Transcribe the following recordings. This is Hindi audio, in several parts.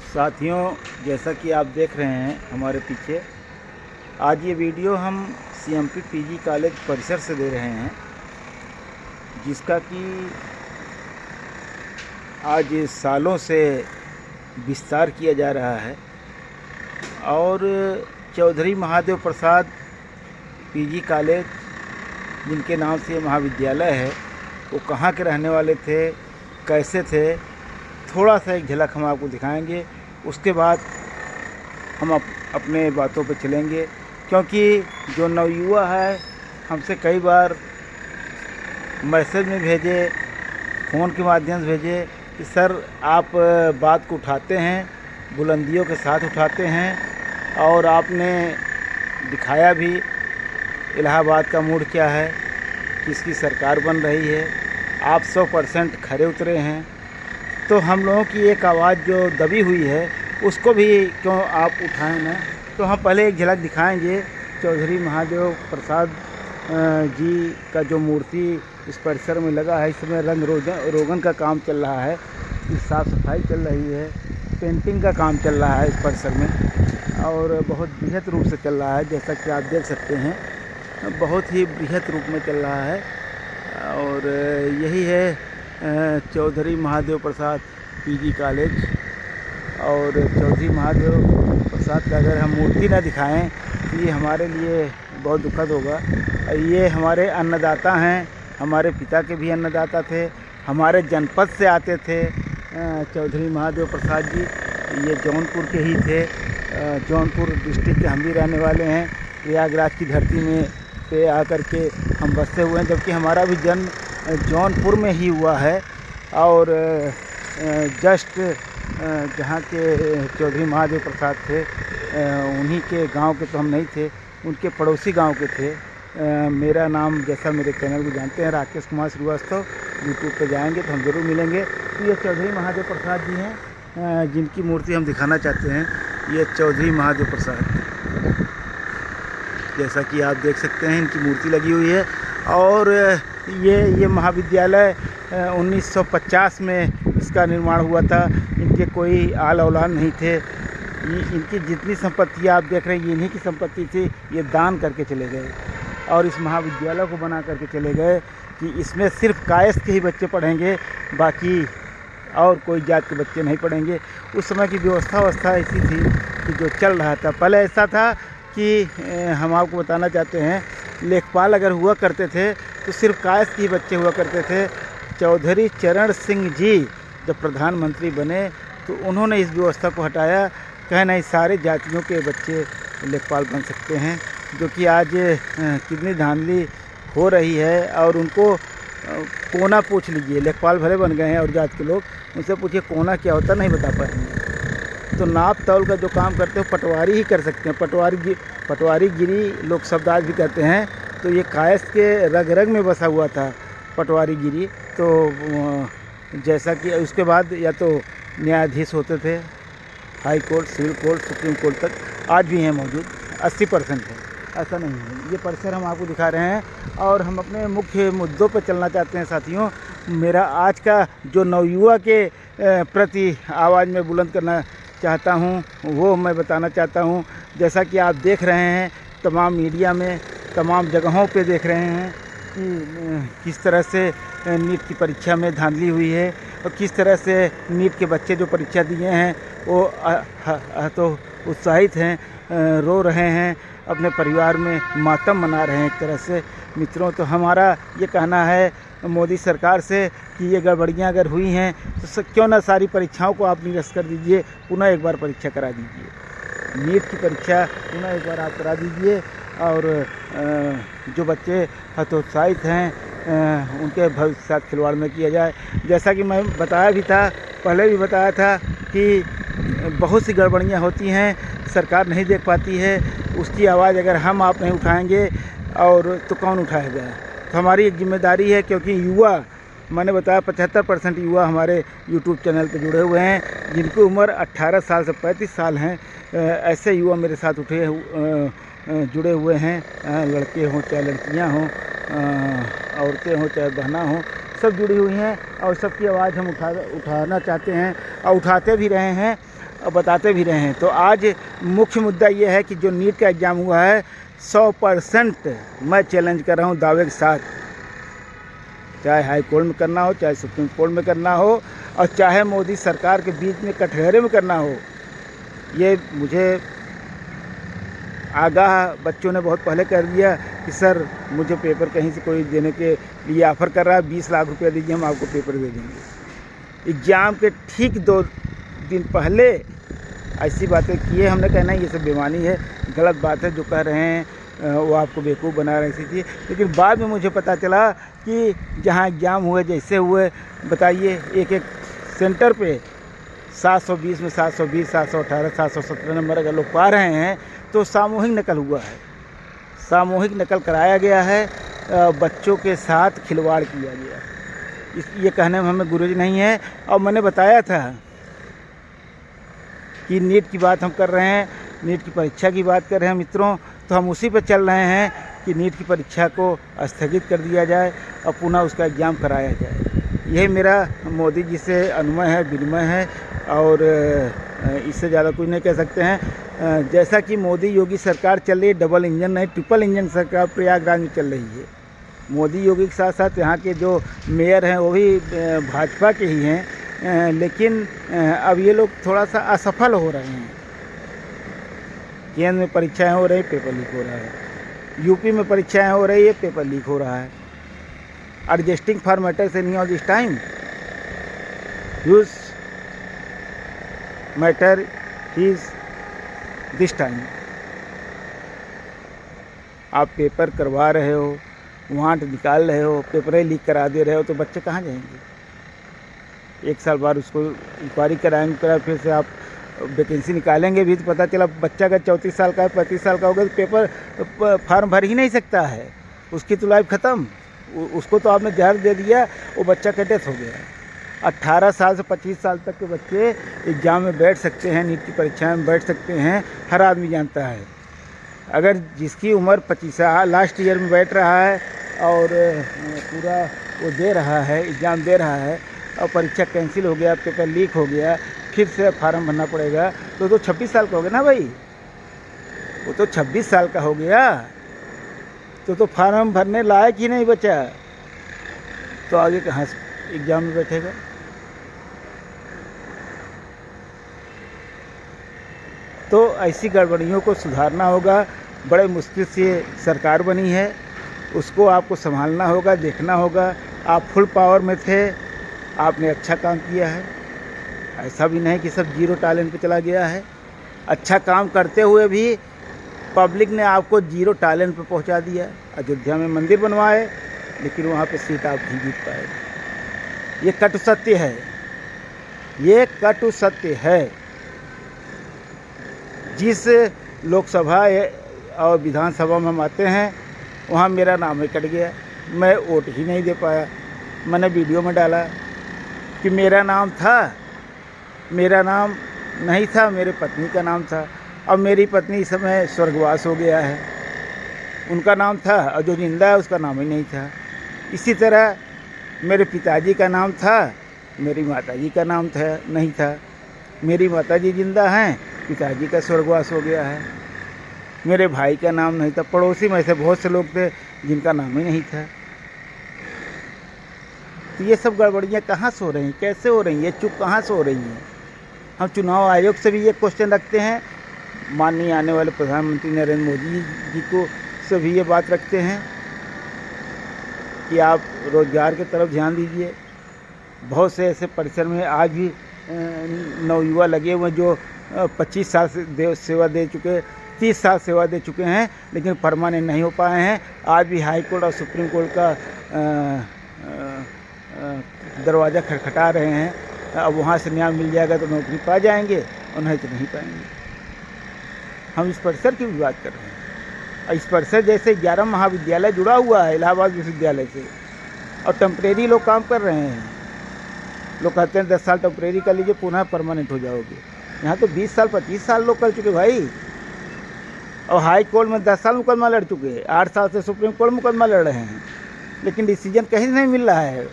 साथियों, जैसा कि आप देख रहे हैं हमारे पीछे, आज ये वीडियो हम सीएमपी पीजी कॉलेज परिसर से दे रहे हैं, जिसका कि आज सालों से विस्तार किया जा रहा है। और चौधरी महादेव प्रसाद पीजी कॉलेज, जिनके नाम से ये महाविद्यालय है, वो कहाँ के रहने वाले थे, कैसे थे, थोड़ा सा एक झलक हम आपको दिखाएंगे। उसके बाद हम अपने बातों पे चलेंगे, क्योंकि जो नवयुवा है हमसे कई बार मैसेज में भेजे, फ़ोन के माध्यम से भेजे कि सर आप बात को उठाते हैं, बुलंदियों के साथ उठाते हैं, और आपने दिखाया भी इलाहाबाद का मूड क्या है, किसकी सरकार बन रही है, आप 100% खरे उतरे हैं। तो हम लोगों की एक आवाज़ जो दबी हुई है उसको भी क्यों आप उठाएं ना। तो हम पहले एक झलक दिखाएंगे चौधरी महादेव प्रसाद जी का जो मूर्ति इस परिसर में लगा है। इसमें रंग रोगन का काम चल रहा है, साफ़ सफाई चल रही है, पेंटिंग का काम चल रहा है इस परिसर में, और बहुत बृहद रूप से चल रहा है। जैसा कि आप देख सकते हैं, बहुत ही बृहद रूप में चल रहा है। और यही है चौधरी महादेव प्रसाद पीजी कॉलेज। और चौधरी महादेव प्रसाद का अगर हम मूर्ति ना दिखाएं तो ये हमारे लिए बहुत दुखद होगा। ये हमारे अन्नदाता हैं, हमारे पिता के भी अन्नदाता थे, हमारे जनपद से आते थे। चौधरी महादेव प्रसाद जी ये जौनपुर के ही थे, जौनपुर डिस्ट्रिक्ट के हम भी रहने वाले हैं। प्रयागराज की धरती में पे आकर के हम बसे हुए हैं, जबकि हमारा भी जन्म जौनपुर में ही हुआ है। और जस्ट जहाँ के चौधरी महादेव प्रसाद थे, उन्हीं के गांव के तो हम नहीं थे, उनके पड़ोसी गांव के थे। मेरा नाम, जैसा मेरे चैनल को जानते हैं, राकेश कुमार श्रीवास्तव। यूट्यूब पे जाएंगे तो हम ज़रूर मिलेंगे। तो ये चौधरी महादेव प्रसाद जी हैं, जिनकी मूर्ति हम दिखाना चाहते हैं। ये चौधरी महादेव प्रसाद, जैसा कि आप देख सकते हैं, इनकी मूर्ति लगी हुई है। और ये महाविद्यालय 1950 में इसका निर्माण हुआ था। इनके कोई आल औलाद नहीं थे। इनकी जितनी संपत्ति आप देख रहे हैं, ये इन्हीं की संपत्ति थी। ये दान करके चले गए और इस महाविद्यालय को बना करके चले गए कि इसमें सिर्फ कायस्थ के ही बच्चे पढ़ेंगे, बाकी और कोई जात के बच्चे नहीं पढ़ेंगे। उस समय की व्यवस्था ऐसी थी कि जो चल रहा था। पहले ऐसा था कि हम आपको बताना चाहते हैं, लेखपाल अगर हुआ करते थे तो सिर्फ कायस्थ के ही बच्चे हुआ करते थे। चौधरी चरण सिंह जी जब प्रधानमंत्री बने तो उन्होंने इस व्यवस्था को हटाया, कहे नहीं सारे जातियों के बच्चे लेखपाल बन सकते हैं। जो कि आज कितनी धांधली हो रही है। और उनको कोना पूछ लीजिए, लेखपाल भले बन गए हैं और जात के लोग, उनसे पूछिए कोना क्या होता, नहीं बता पाएंगे। तो नाप तौल का जो काम करते हो पटवारी ही कर सकते हैं। पटवारी गिरी लोग शब्द आज भी कहते हैं। तो ये कायस्थ के रग रग में बसा हुआ था पटवारी गिरी। तो जैसा कि उसके बाद या तो न्यायाधीश होते थे, high court, civil court, supreme court तक आज भी हैं मौजूद। 80% है, ऐसा नहीं है। ये परिसर हम आपको दिखा रहे हैं और हम अपने मुख्य मुद्दों पर चलना चाहते हैं। साथियों, मेरा आज का जो नवयुवा के प्रति आवाज़ में बुलंद करना चाहता हूँ, वो मैं बताना चाहता हूँ। जैसा कि आप देख रहे हैं, तमाम मीडिया में, तमाम जगहों पे देख रहे हैं कि किस तरह से नीट की परीक्षा में धांधली हुई है, और किस तरह से नीट के बच्चे जो परीक्षा दिए हैं वो तो उत्साहित हैं, रो रहे हैं, अपने परिवार में मातम मना रहे हैं एक तरह से। मित्रों, तो हमारा ये कहना है मोदी सरकार से कि ये गड़बड़ियाँ अगर हुई हैं तो क्यों ना सारी परीक्षाओं को आप निरस्त कर दीजिए, पुनः एक बार परीक्षा करा दीजिए। नीट की परीक्षा पुनः एक बार आप करा दीजिए, और जो बच्चे हतोत्साहित हैं उनके भविष्य के साथ खिलवाड़ में किया जाए। जैसा कि मैं बताया भी था, पहले भी बताया था कि बहुत सी गड़बड़ियाँ होती हैं, सरकार नहीं देख पाती है। उसकी आवाज़ अगर हम आप नहीं उठाएंगे और तो कौन उठाएगा। तो हमारी एक जिम्मेदारी है, क्योंकि युवा, मैंने बताया 75% युवा हमारे यूट्यूब चैनल पर जुड़े हुए हैं, जिनकी उम्र 18 साल से 35 साल हैं। ऐसे युवा मेरे साथ जुड़े हुए हैं, लड़के हों चाहे लड़कियां हों, औरतें हों चाहे बहना हों, सब जुड़ी हुई हैं और सबकी आवाज़ हम उठाना चाहते हैं और उठाते भी रहे हैं। बताते भी रहे हैं। तो आज मुख्य मुद्दा ये है कि जो नीट का एग्ज़ाम हुआ है 100% मैं चैलेंज कर रहा हूँ दावे के साथ, चाहे हाई कोर्ट में करना हो, चाहे सुप्रीम कोर्ट में करना हो, और चाहे मोदी सरकार के बीच में कटघरे में करना हो। ये मुझे आगाह बच्चों ने बहुत पहले कर दिया कि सर मुझे पेपर कहीं से कोई देने के लिए ऑफ़र कर रहा है, 20 लाख रुपया दीजिए, हम आपको पेपर दे देंगे। एग्ज़ाम के ठीक 2 दिन पहले ऐसी बातें किए। हमने कहना ये सब बेईमानी है, गलत बात है, जो कह रहे हैं वो आपको बेवकूफ़ बना रहे थी। लेकिन बाद में मुझे पता चला कि जहाँ एग्ज़ाम हुए जैसे हुए, बताइए एक सेंटर पे 720 में 720, 718, 717 नंबर अगर लोग पा रहे हैं तो सामूहिक नकल हुआ है, सामूहिक नकल कराया गया है, बच्चों के साथ खिलवाड़ किया गया। ये कहने में हमें गुरेज नहीं है। और मैंने बताया था कि नीट की बात हम कर रहे हैं, नीट की परीक्षा की बात कर रहे हैं मित्रों, तो हम उसी पर चल रहे हैं कि नीट की परीक्षा को स्थगित कर दिया जाए और पुनः उसका एग्ज़ाम कराया जाए। यही मेरा मोदी जी से अनुमय है, विनिमय है, और इससे ज़्यादा कुछ नहीं कह सकते हैं। जैसा कि मोदी योगी सरकार चल रही है, डबल इंजन नहीं ट्रिपल इंजन सरकार प्रयागराज में चल रही है। मोदी योगी के साथ साथ यहाँ के जो मेयर हैं वो भी भाजपा के ही हैं, लेकिन अब ये लोग थोड़ा सा असफल हो रहे हैं। केंद्र में परीक्षाएं हो रही, पेपर लीक हो रहा है। यूपी में परीक्षाएं हो रही है, पेपर लीक हो रहा है। Adjusting for matters any of this time, use matter is this time. आप पेपर करवा रहे हो, वांट निकाल रहे हो, पेपर लिख करा दे रहे हो, तो बच्चे कहाँ जाएंगे? 1 साल बाद उसको इंक्वायरी कराएंगे, फिर से आप वैकेंसी निकालेंगे भी तो पता चला बच्चा अगर 34 साल का है, 35 साल का होगा तो पेपर फॉर्म भर ही नहीं सकता है, उसकी तो लाइफ ख़त्म। उसको तो आपने जहर दे दिया, वो बच्चा का डेथ हो गया। 18 साल से 25 साल तक के बच्चे एग्ज़ाम में बैठ सकते हैं, नीट की परीक्षा में बैठ सकते हैं, हर आदमी जानता है। अगर जिसकी उम्र 25 लास्ट ईयर में बैठ रहा है और पूरा वो दे रहा है, एग्ज़ाम दे रहा है, और परीक्षा कैंसिल हो गया, पेपर लीक हो गया, फिर से फार्म भरना पड़ेगा, तो 26 साल का हो गया ना भाई, वो तो 26 साल का हो गया, तो फार्म भरने लायक ही नहीं बचा, तो आगे कहाँ एग्ज़ाम में बैठेगा? तो ऐसी गड़बड़ियों को सुधारना होगा। बड़े मुश्किल से सरकार बनी है, उसको आपको संभालना होगा, देखना होगा। आप फुल पावर में थे, आपने अच्छा काम किया है, ऐसा भी नहीं कि सब जीरो टैलेंट पे चला गया है। अच्छा काम करते हुए भी पब्लिक ने आपको जीरो टैलेंट पे पहुंचा दिया। अयोध्या में मंदिर बनवाए, लेकिन वहाँ पे सीट आप नहीं जीत पाए। ये कटु सत्य है, ये कटु सत्य है। जिस लोकसभा और विधानसभा में हम आते हैं, वहाँ मेरा नाम ही कट गया, मैं वोट ही नहीं दे पाया। मैंने वीडियो में डाला कि मेरा नाम था, मेरा नाम नहीं था, मेरे पत्नी का नाम था। अब मेरी पत्नी इस समय स्वर्गवास हो गया है, उनका नाम था, और जो जिंदा है उसका नाम ही नहीं था। इसी तरह मेरे पिताजी का नाम था, मेरी माताजी का नाम था नहीं था। मेरी माताजी जिंदा हैं, पिताजी का स्वर्गवास हो गया है। मेरे भाई का नाम नहीं था। पड़ोसी में ऐसे बहुत से लोग थे जिनका नाम ही नहीं था। तो ये सब गड़बड़ियाँ कहाँ से हो रही हैं, कैसे हो रही हैं, ये चुप कहाँ से हो रही हैं? हम चुनाव आयोग से भी ये क्वेश्चन रखते हैं, माननीय आने वाले प्रधानमंत्री नरेंद्र मोदी जी को से भी ये बात रखते हैं कि आप रोज़गार की तरफ ध्यान दीजिए। बहुत से ऐसे परिसर में आज भी नवयुवा लगे हुए जो 25 साल से सेवा दे चुके, 30 साल सेवा दे चुके हैं, लेकिन परमानेंट नहीं हो पाए हैं। आज भी हाई कोर्ट और सुप्रीम कोर्ट का दरवाज़ा खटखटा रहे हैं। अब वहाँ से न्याय मिल जाएगा तो नौकरी पा जाएंगे, और नहीं तो नहीं पाएंगे। हम इस परिसर की भी बात कर रहे हैं। इस परिसर जैसे 11 महाविद्यालय जुड़ा हुआ है इलाहाबाद विश्वविद्यालय से, और टेम्परेरी लोग काम कर रहे हैं। लोग कहते हैं 10 साल टेम्परेरी कर लीजिए, पुनः परमानेंट हो जाओगे। यहाँ तो 20 साल 25 साल लोग कर चुके भाई, और हाई कोर्ट में 10 साल मुकदमा लड़ चुके, 8 साल से सुप्रीम कोर्ट मुकदमा लड़ रहे हैं, लेकिन डिसीजन कहीं नहीं मिल रहा है।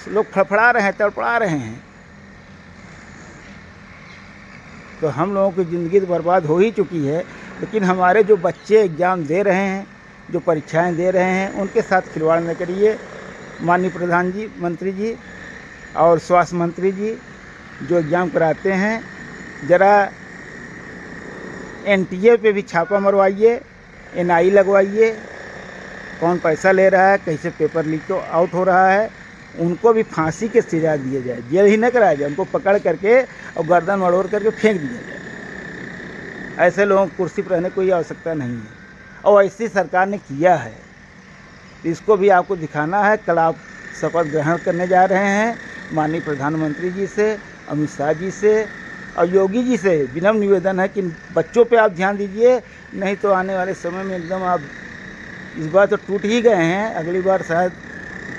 लोग फड़फड़ा रहे हैं, तड़पड़ा रहे हैं। तो हम लोगों की ज़िंदगी तो बर्बाद हो ही चुकी है, लेकिन हमारे जो बच्चे एग्ज़ाम दे रहे हैं, जो परीक्षाएं दे रहे हैं, उनके साथ खिलवाड़ न करिए। माननीय मंत्री जी और स्वास्थ्य मंत्री जी जो एग्ज़ाम कराते हैं, ज़रा NTA पे भी छापा मरवाइए, NI लगवाइए, कौन पैसा ले रहा है, कैसे पेपर लीक आउट हो रहा है, उनको भी फांसी के सजा दिया जाए, जेल ही न कराया जाए, उनको पकड़ करके और गर्दन मड़ोड़ करके फेंक दिया जाए। ऐसे लोगों को कुर्सी पर रहने की कोई आवश्यकता नहीं है, और ऐसी सरकार ने किया है, इसको भी आपको दिखाना है। कल आप शपथ ग्रहण करने जा रहे हैं माननीय प्रधानमंत्री जी से, अमित शाह जी से और योगी जी से विनम्र निवेदन है कि बच्चों पे आप ध्यान दीजिए, नहीं तो आने वाले समय में एकदम आप, इस बार तो टूट ही गए हैं, अगली बार शायद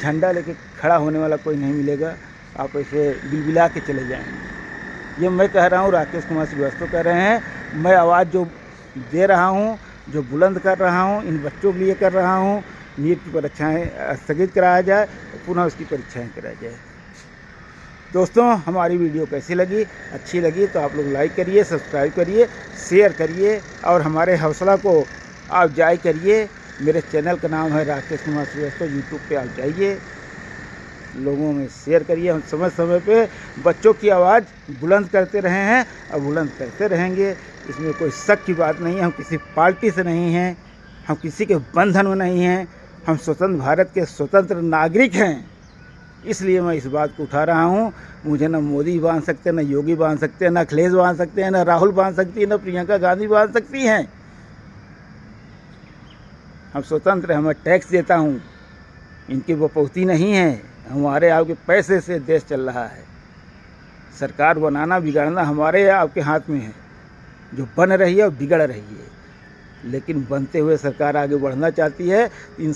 झंडा लेके खड़ा होने वाला कोई नहीं मिलेगा, आप ऐसे बिलबिला के चले जाएंगे। ये मैं कह रहा हूँ, राकेश कुमार श्रीवास्तव कह रहे हैं। मैं आवाज़ जो दे रहा हूँ, जो बुलंद कर रहा हूँ, इन बच्चों के लिए कर रहा हूँ। नीट की परीक्षाएँ स्थगित कराया जाए, पुनः उसकी परीक्षाएँ कराई जाए। दोस्तों, हमारी वीडियो कैसी लगी? अच्छी लगी तो आप लोग लाइक करिए, सब्सक्राइब करिए, शेयर करिए और हमारे हौसला को आप जारी करिए। मेरे चैनल का नाम है राकेश कुमार श्रीवास्तव, यूट्यूब पे आप जाइए, लोगों में शेयर करिए। हम समय समय पे बच्चों की आवाज़ बुलंद करते रहे हैं और बुलंद करते रहेंगे, इसमें कोई शक की बात नहीं है। हम किसी पार्टी से नहीं हैं, हम किसी के बंधन में नहीं हैं, हम स्वतंत्र भारत के स्वतंत्र नागरिक हैं। इसलिए मैं इस बात को उठा रहा हूँ। मुझे न मोदी बांध सकते, न योगी बांध सकते, न अखिलेश बांध सकते हैं, न राहुल बांध सकती है, न प्रियंका गांधी बांध सकती हैं। हम स्वतंत्र हैं, मैं टैक्स देता हूँ, इनकी बपौती नहीं है। हमारे आपके पैसे से देश चल रहा है। सरकार बनाना बिगाड़ना हमारे आपके हाथ में है, जो बन रही है और बिगड़ रही है। लेकिन बनते हुए सरकार आगे बढ़ना चाहती है। इन